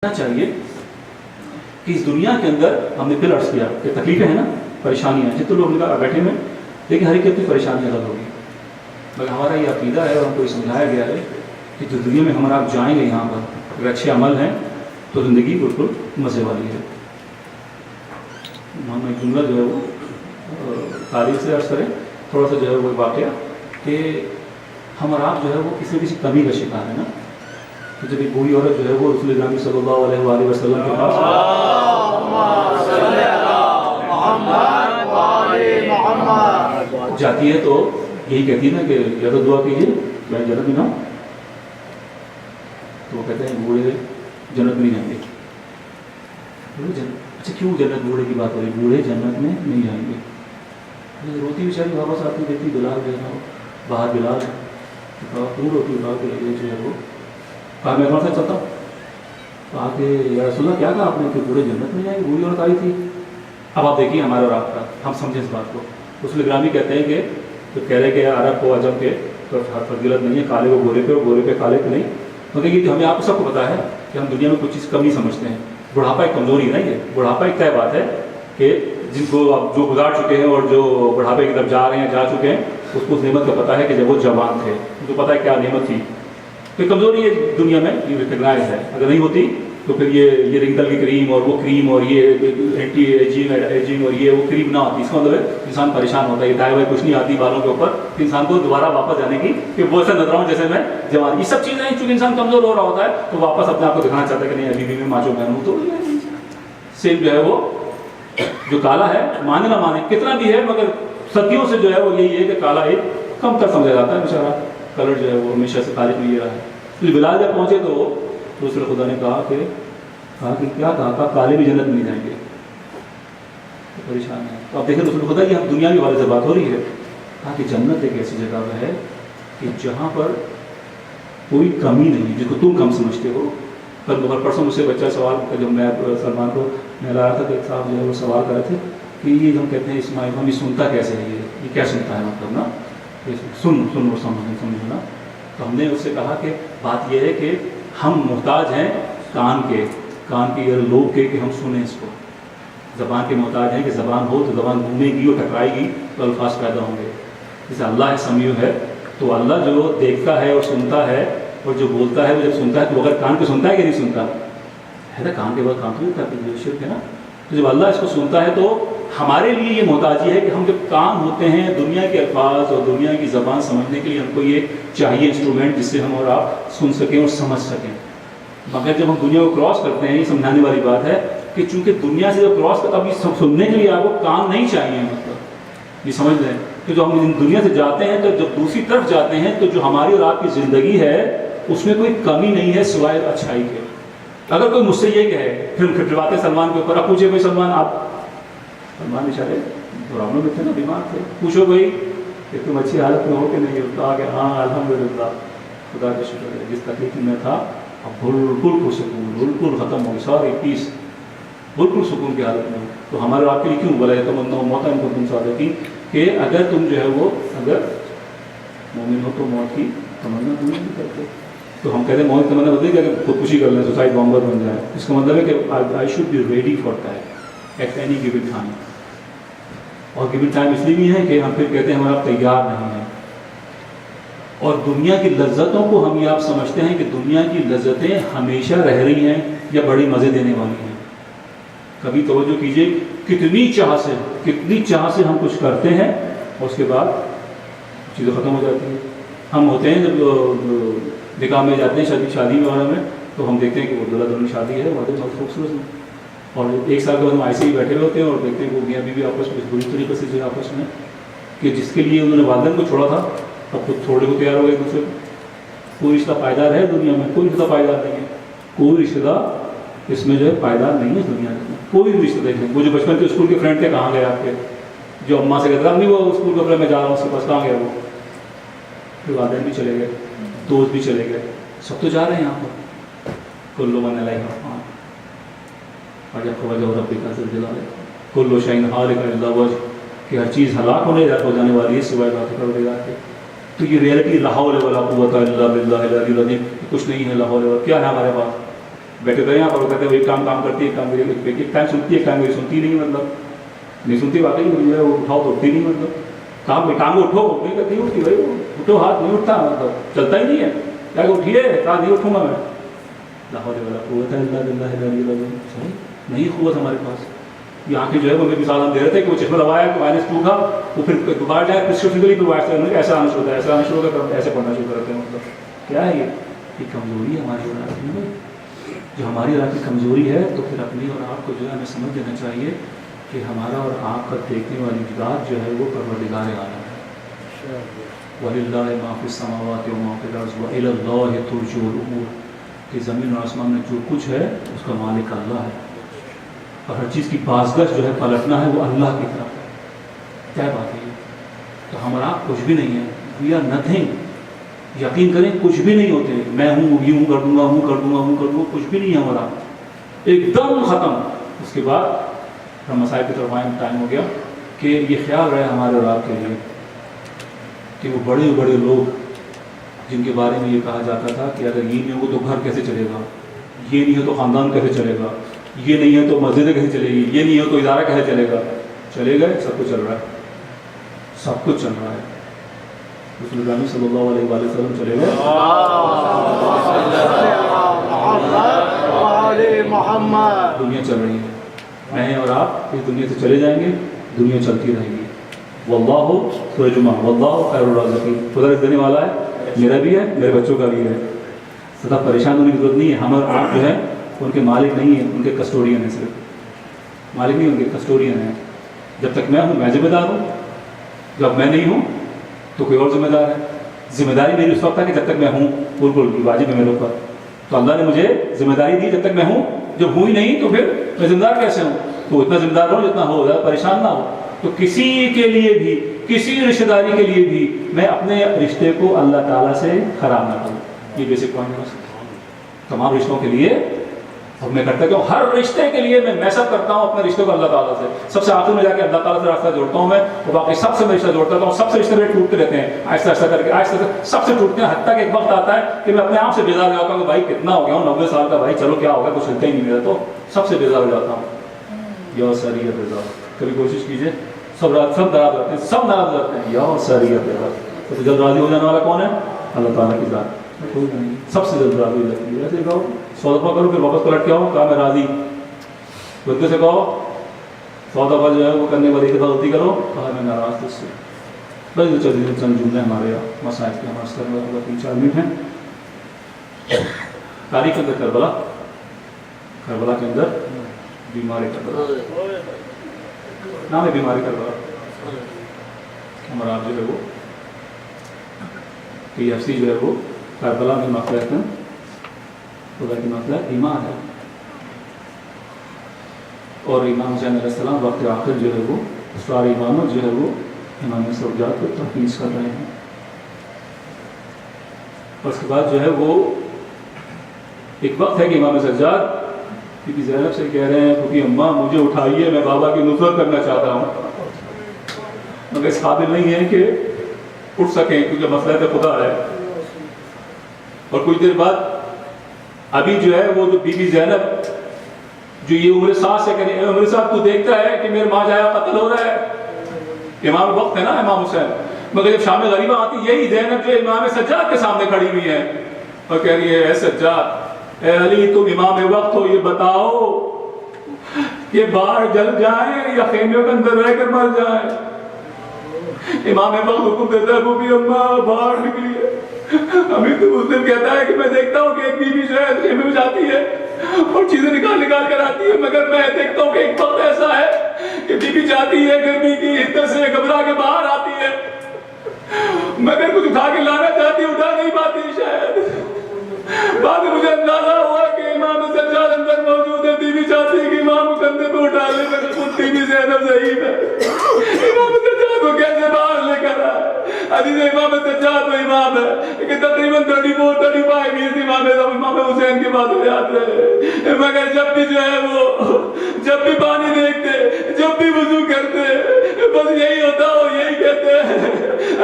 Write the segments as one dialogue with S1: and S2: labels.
S1: چاہیے کہ اس دنیا کے اندر ہم نے پھر عرض کیا کہ تکلیفیں ہیں نا، پریشانیاں، جتنے لوگ بیٹھے ہوئے لیکن ہر ایک کی اپنی پریشانیاں الگ ہوگی، مگر ہمارا یہ عقیدہ ہے اور ہم کو یہ سمجھایا گیا ہے کہ جو دنیا میں ہمارا آپ جائیں گے یہاں پر اگر اچھے عمل ہیں تو زندگی بالکل مزے والی ہے۔ ہم ایک جملہ جو ہے وہ تاریخ سے عرض کریں تھوڑا سا جو ہے وہ واقعہ کہ ہم اور آپ جو ہے وہ کسی نہ کسی کمی کا شکار ہے نا، تو جب ایک بوڑھی عورت جو ہے وہ رسول اللہ صلی اللہ علیہ وآلہ وسلم کے پاس جاتی ہے تو یہی کہتی ہے نا کہ یا تو دعا کیجیے میں جنت میں جاؤں، تو وہ کہتے ہیں بوڑھے جنت میں نہیں جائیں گے۔ اچھا کیوں جنت بوڑھے کی بات ہو رہی؟ بوڑھے جنت میں نہیں جائیں گے۔ روتی بیچاری واپس آتی دیکھتی بلال جو ہے باہر، بلال کیوں روتی بلال کے لگے جو ہے وہ کہا میں کون سا چلتا ہوں، کہا کہ یا رسول اللہ کیا کہا آپ نے کہ بوڑھے جنت میں جائیں گے؟ بوڑھی عورت آئی تھی۔ اب آپ دیکھیے ہمارا اور آپ کا، ہم سمجھیں اس بات کو۔ رسول گرامی کہتے ہیں کہ تو کہہ رہے کہ عرب کو عجم کے فضیلت نہیں ہے کالے کو گورے پہ اور گورے پہ کالے پہ نہیں، مگر یہ ہمیں آپ کو سب کو پتا ہے کہ ہم دنیا میں کچھ چیز کمی سمجھتے ہیں۔ بڑھاپا ایک کمزوری ہے نا، یہ بڑھاپا ایک طے بات ہے کہ جن کو آپ جو گزار چکے ہیں اور جو بڑھاپے کی طرف جا رہے ہیں، جا چکے ہیں، اس کو اس نعمت کا پتہ ہے کہ جب وہ جوان تھے ان کو پتہ ہے کیا نعمت تھی۔ تو کمزوری ہے دنیا میں، یہ ریکگنائز ہے، اگر نہیں ہوتی تو پھر یہ رنگل کی کریم اور وہ کریم اور یہ اینٹی ایجنگ اور یہ وہ کریم نہ ہوتی، اس کا مطلب ہے انسان پریشان ہوتا ہے، یہ دائیں بائیں کچھ نہیں آتی بالوں کے اوپر، انسان کو دوبارہ واپس جانے کی کہ وہ ایسا نظر آؤں جیسے میں جوان۔ یہ سب چیزیں چونکہ انسان کمزور ہو رہا ہوتا ہے تو واپس اپنے آپ کو دکھانا چاہتا ہے کہ نہیں ابھی بھی میں ماچو بہن ہوں۔ تو سیم جو ہے وہ جو کالا ہے مانے نہ مانے کتنا بھی ہے، مگر صدیوں سے جو ہے وہ یہی ہے کہ کالا ایک کم تر سمجھا جاتا ہے، بیچارہ کلر جو ہے وہ ہمیشہ سے تاریخ میں یہ رہا ہے۔ تو بلال جب پہنچے تو رسول خدا نے کہا کہ کیا کہا کالے بھی جنت میں نہیں جائیں گے، تو پریشان ہے۔ تو آپ دیکھیں رسول خدا کی ہم دنیا کے والے سے بات ہو رہی ہے، کہا کہ جنت ایک ایسی جگہ ہے کہ جہاں پر کوئی کمی نہیں جس کو تم کم سمجھتے ہو۔ کل پرسوں مجھ سے بچہ سوال جب میں سلمان کو میں لا رہا تھا کہ ایک صاحب جو ہے وہ سوال کر رہے تھے کہ یہ ہم کہتے ہیں اسماعیل ہم یہ سنتا کیسے ہے، یہ کیا سنتا ہے مطلب نا سن اور سمجھنا۔ تو ہم نے اس سے کہا کہ بات یہ ہے کہ ہم محتاج ہیں کان کے لوگ کے کہ ہم سنیں اس کو، زبان کے محتاج ہیں کہ زبان ہو تو زبان گھومے گی اور ٹکرائے گی تو الفاظ پیدا ہوں گے۔ جیسے اللہ سمیع ہے تو اللہ جو دیکھتا ہے اور سنتا ہے اور جو بولتا ہے وہ جب سنتا ہے تو اگر کان پہ سنتا ہے کہ نہیں سنتا ہے نا، کان کے بعد کان تو نہیں کرتا شرک ہے نا۔ تو جب اللہ اس کو سنتا ہے تو ہمارے لیے یہ محتاجی ہے کہ ہم جب کان ہوتے ہیں دنیا کے الفاظ اور دنیا کی زبان سمجھنے کے لیے ہم کو یہ چاہیے انسٹرومنٹ جس سے ہم اور آپ سن سکیں اور سمجھ سکیں۔ مگر جب ہم دنیا کو کراس کرتے ہیں یہ سمجھانے والی بات ہے کہ چونکہ دنیا سے جب کراس کرتا اب یہ سب سننے کے لیے آپ کو کان نہیں چاہیے، مطلب یہ سمجھ لیں کہ جو ہم دنیا سے جاتے ہیں تو جب دوسری طرف جاتے ہیں تو جو ہماری اور آپ کی زندگی ہے اس میں کوئی کمی نہیں ہے سوائے اچھائی کے۔ اگر کوئی مجھ سے یہ کہے پھر باتیں سلمان کے اوپر، اب پوچھے کوئی سلمان سلمان بیچارے پرابلم میں تھے نا، بیمار تھے، پوچھو کوئی کہ تم اچھی حالت میں ہو کہ نہیں، ہوتا کہ ہاں الحمدللہ خدا کا شکر ہے، جس تکلیف میں تھا اب بالکل پرسکون، بالکل ختم ہو گئی، ساری پیس بالکل سکون کی حالت میں ہو۔ تو ہمارے آپ کے لیے کیوں بولا ہے تمنا موت ان کو تم صادقین کہ اگر تم جو ہے وہ اگر مومن ہو تو موت کی تمنا تم نہیں کرتے۔ تو ہم کہتے ہیں موت کی تمنا بتائیے کہ اگر خودکشی کر لیں سوسائڈ بامبر بن جائے، اس کا مطلب ہے کہ I should be ready for that at any given time. اور گیون ٹائم اس لیے بھی ہے کہ ہم پھر کہتے ہیں ہمارا تیار نہیں ہے۔ اور دنیا کی لذتوں کو ہم یہ آپ سمجھتے ہیں کہ دنیا کی لذتیں ہمیشہ رہ رہی ہیں یا بڑی مزے دینے والی ہیں۔ کبھی توجہ کیجئے کتنی چاہ سے ہم کچھ کرتے ہیں اور اس کے بعد چیزیں ختم ہو جاتی ہیں۔ ہم ہوتے ہیں جب نکاح میں جاتے ہیں شادی میں وغیرہ میں تو ہم دیکھتے ہیں کہ وہ دلہا دلہن شادی ہے بہت خوبصورت ہے، اور ایک سال کے بعد ہم ایسے ہی بیٹھے ہوئے ہوتے ہیں اور دیکھتے ہیں کہ وہ میاں بیوی آپس میں بری طریقے سے جو آپس میں کہ جس کے لیے انہوں نے والدین کو چھوڑا تھا اب خود چھوڑنے کو تیار ہو گئے دوسرے کو۔ کوئی رشتہ پائیدار ہے دنیا میں؟ کوئی رشتہ پائیدار نہیں ہے، کوئی رشتہ دار اس میں جو ہے پائیدار نہیں ہے دنیا میں، کوئی بھی رشتہ دیکھیں۔ وہ جو بچپن کے اسکول کے فرینڈ تھے کہاں گئے آپ کے؟ جو اماں سے کہتے ہیں نہیں وہ اسکول کا فرینڈ میں جا رہا ہوں اس کے پاس، کہاں گیا وہ؟ پھر والدین بھی چلے گئے، دوست بھی چلے گئے، سب تو جا رہے ہیں یہاں پر۔ کلو من علیہ فان وجہ ربک ذو الجلال کل شیء ہالک الا وجہ کہ ہر چیز ہلاک ہو جانے والی ہے سوائے ذات پروردگار کے۔ تو یہ ریئلٹی لا حول ولا قوت الا باللہ العلی العظیم، کچھ نہیں ہے لا حول ولا، کیا ہے ہمارے پاس؟ بیٹھے تھے یہاں پر، وہ کہتے ہیں وہی کام کرتی ہے، کام میری ایک ٹائم سنتی ہے، کام میری سنتی نہیں، مطلب نہیں سنتی واقعی، جو ہے وہ اٹھاؤ تو اٹھتی نہیں، مطلب کام کو اٹھو نہیں کرتی، اٹھتی بھائی اٹھو، ہاتھ نہیں اٹھتا، مطلب چلتا ہی نہیں ہے، کیا کہ اٹھیے، کہا نہیں اٹھوں گا میں، لاہور والا قوت ہے اللہ باللہ صحیح نہیں قوت ہمارے پاس. یہ آنکھیں جو ہے وہ مثال ہم دے رہے تھے کہ وہ چشمہ لگایا کہ مائنس 2 تھا، وہ پھر دوبارہ جائے پرسکرپشنلی پرووائڈ کریں، ایسا آنا شروع ہوتا ہے، ایسا آنا شروع ہوتا ہے، ایسے پڑھنا شروع کرتے ہیں. مطلب کیا ہے یہ کمزوری ہے ہماری اور آپ کی، جو ہماری اور آپ کی کمزوری ہے. تو پھر اپنی اور آپ کو جو ہے ہمیں سمجھ دینا چاہیے کہ ہمارا اور آپ کا دیکھنے والی ذات جو ہے وہ پروردگار عالم ہے. وَلِلَّهِ مَا فِي السَّمَاوَاتِ وَمَا فِي الْأَرْضِ وَإِلَى اللَّهِ تُرْجَعُ الْأُمُورُ، کہ زمین اور آسمان میں جو کچھ ہے اس کا مالک اللہ ہے، اور ہر چیز کی بازگشت جو ہے پلٹنا ہے وہ اللہ کی طرف ہے. کیا بات ہے یہ؟ تو ہمارا کچھ بھی نہیں ہے، وی آر نتھنگ. یقین کریں کچھ بھی نہیں ہوتے، میں ہوں یوں کر دوں گا، ہوں کر دوں گا، ہوں کر دوں گا، کچھ بھی نہیں ہے ہمارا، ایک دم ختم. اس کے بعد ہم مسائل کی طرف آئیں، ٹائم ہو گیا، کہ یہ خیال رہے ہمارے اور آپ کے لیے کہ وہ بڑے بڑے لوگ جن کے بارے میں یہ کہا جاتا تھا کہ اگر یہ نہیں ہو تو گھر کیسے چلے گا، یہ نہیں ہے تو خاندان کیسے چلے گا، یہ نہیں ہے تو مسجد کیسے چلے گی، یہ نہیں ہے تو ادارہ کیسے چلے گا. چلے گئے، سب کچھ چل رہا ہے، سب کچھ چل رہا ہے. رسول اللہ صلی اللہ علیہ وآلہ وسلم چلے گئے، دنیا چل رہی ہے. میں اور آپ اس دنیا سے چلے جائیں گے، دنیا چلتی رہے گی. واللہ ترجمہ واللہ خیر الرازقین، خدا رزق دینے والا ہے، میرا بھی ہے، میرے بچوں کا بھی ہے. سدا پریشان ہونے کی ضرورت نہیں ہے. ہم اور آپ جو ہے ان کے مالک نہیں ہیں، ان کے کسٹوڈین ہیں. صرف مالک نہیں، ان کے کسٹوڈین ہیں. جب تک میں ہوں میں ذمہ دار ہوں، جب میں نہیں ہوں تو کوئی اور ذمہ دار ہے. ذمہ داری میری اس وقت ہے کہ جب تک میں ہوں، بالکل واجب ہے میرے اوپر. تو اللہ نے مجھے ذمہ داری دی جب تک میں ہوں، جب ہوں ہی نہیں تو پھر میں ذمہ دار کیسے ہوں؟ تو اتنا ذمہ دار ہو جتنا ہو، زیادہ پریشان نہ ہو. تو کسی کے لیے بھی، کسی رشتہ داری کے لیے بھی میں اپنے رشتے کو اللہ تعالیٰ سے خراب نہ کروں. یہ بیسک پوائنٹ ہے تمام رشتوں کے لیے. اور میں کرتا ہوں ہر رشتے کے لیے میں میسپ کرتا ہوں اپنے رشتے کو اللہ تعالیٰ سے. سب سے آخر میں جا کے اللہ تعالیٰ سے راستہ جوڑتا ہوں میں، اور باقی سب سے میں رشتہ جوڑتا ہوں. سب سے رشتے میرے ٹوٹتے رہتے ہیں آہستہ آہستہ کر کے، آہستہ سب سے ٹوٹتے ہیں، حتیٰ کہ ایک وقت آتا ہے کہ میں اپنے آپ سے بیزار ہو جاتا ہوں کہ بھائی کتنا ہو گیا ہوں، 90 سال کا بھائی، چلو کیا ہوگا، کچھ ہلتا ہی نہیں میرا. تو سب سے بیزار ہو جاتا ہوں. یا سریت بیزار، کبھی کوشش کیجیے. سب ناراض رہتے ہیں، سب ناراض رہتے ہیں. یا سریت بیزار، تو جلد راضی ہو جانے والا کون ہے؟ اللہ تعالیٰ کی ذات. سب سے جلد راضی ہو جاتی ہے. ایسے کہو 100 دفعہ کرو، پھر واپس پلٹ کے آؤ، کہا میں راضی. بندے سے کہو 100 دفعہ جو ہے وہ کرنے والی دفعہ غلطی کرو، کہا میں ناراض تجھ سے. بس چلیے چند جملے ہمارے یہاں مسائل کے ہمارے کرنے والا 3-4 منٹ ہیں. تاریخ کے اندر کربلا کے اندر بیماری کربلا، نام ہے بیماری کربلا. ہمارا آپ جو ہے وہ PFC جو ہے وہ کربلا میں مقصد ہے، خدا کی مقصد ایمان ہے. اور امام حسین علیہ السلام وقت آخر جو ہے وہ اسرار امامت جو ہے وہ امام سجاد کو تحفیظ کر رہے ہیں. اور اس کے بعد جو ہے وہ ایک وقت ہے کہ امام سجاد بی بی زینب سے کہہ رہے ہیں کہ اماں مجھے اٹھائیے، میں بابا کی نصرت کرنا چاہتا ہوں، مگر اس قابل نہیں ہے کہ اٹھ سکیں کیونکہ مسئلہ خدا ہے. اور کچھ دیر بعد ابھی جو ہے وہ جو بی بی زینب جو یہ عمر سات سے کہنے، عمر صاحب تو دیکھتا ہے کہ میرے ماں جایا قتل ہو رہا ہے، امام وقت ہے نا امام حسین. مگر جب شام غریبہ آتی یہی زینب جو امام سجاد کے سامنے کھڑی ہوئی ہے اور کہہ رہی ہے اے سجاد، اے علی تم امام وقت ہو، یہ بتاؤ کہ باہر جل جائیں یا خیمے کے اندر رہ کر مر جائیں. امام وقت حکم دیتا ہے بوبی اماں باہر نکلیے. ابھی تو مسلم کہتا ہے کہ میں دیکھتا ہوں کہ ایک بیوی جو ہے خیمے میں جاتی ہے اور چیزیں نکال کر آتی ہے، مگر میں دیکھتا ہوں کہ ایک وقت ایسا ہے کہ بیوی جاتی ہے گرمی کی حدت سے گھبرا کے باہر آتی ہے، مگر کچھ اٹھا کے لانا چاہتی ہے، اٹھا نہیں پاتی. شاید بعد میں مجھے اندازہ ہوا کہ امام سجاد اندر موجود ہے، بیوی چاہتی ہے کہ امام کو کندھے پہ اٹھا لے، مگر خود بیوی زینب ضعیف ہے. امام سجاد کو کیسے باہر لے کر آئے؟ حدیث امام سجاد وہ امام ہے کہ تقریباً 34-35 years امام حسین کے بعد ہو جاتے ہیں، مگر جب بھی جو ہے وہ جب بھی پانی دیکھتے، جب بھی وضو کرتے، بس یہی ہوتا ہو، یہی کہتے ہیں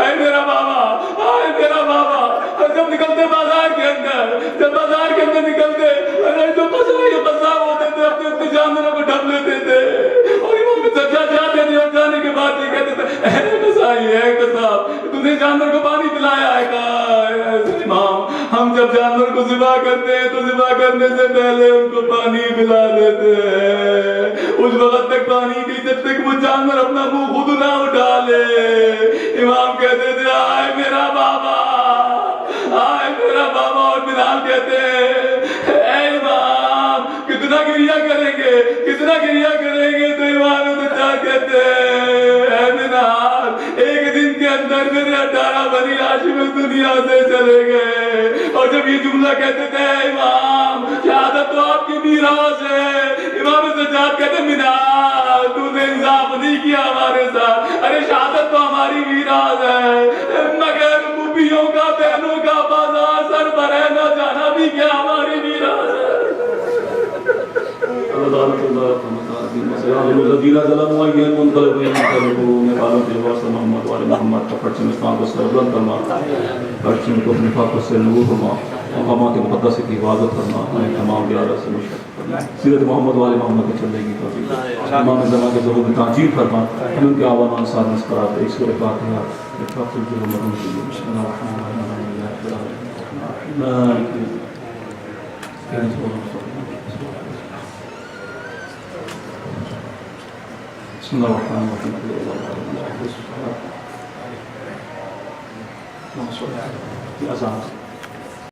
S1: اے میرا بابا، اے میرا بابا. اور جب نکلتے بازار کے اندر، جب بازار کے اندر نکلتے، اگر جو نے جانور کو پانی پلایا ہے؟ کہا امام ہم جب جانور کو ذبح کرتے ہیں تو ذبح کرنے سے پہلے ان کو پانی پلا دیتے ہیں، اس وقت تک پانی نہیں جب تک وہ جانور اپنا منہ خود نہ اٹھا لے۔ امام کہتے تھے آئے میرا بابا، آئے میرا بابا، اور بلال کہتے ہیں اے امام کتنا گریہ کریں گے، کتنا گریہ کریں گے؟ تو امام تو کہتے ہیں اے بلال ایک دن کے اندر میرے 18 بنی ہاشم اس دنیا سے چلے گئے۔ اور جب یہ جملہ کہتے تھے امام شہادت تو آپ کی میراث ہے، امام سجاد کہتے منال تو نے انصاف نہیں کیا ہمارے ساتھ، ارے شہادت تو ہماری میراث ہے، مگر پھوپھیوں کا بہنوں کا بازار سر پر رہنا جانا بھی کیا ہماری میراث ہے۔ الذین ظلموا منقلبون منقلبون قالوا بالواسطہ محمد والے محمد کا پرچم اسلام کو سر بلند فرما، پرچم کو اپنے پاک سے نور فرما، مقامات مقدس کی حفاظت فرما، ہمیں تمام بیارہ سے مشرف سیرت محمد والے محمد کے چلنے کی توفیق، امام زمان کے ظہور میں تعجیل فرما، ہم ان کے آوان انصار مسکرات ایک سورہ فاتحہ اتفاق الجلو مرحوم کی بسم اللہ الرحمن الرحیم بسم الله الرحمن الرحيم الحمد لله رب العالمين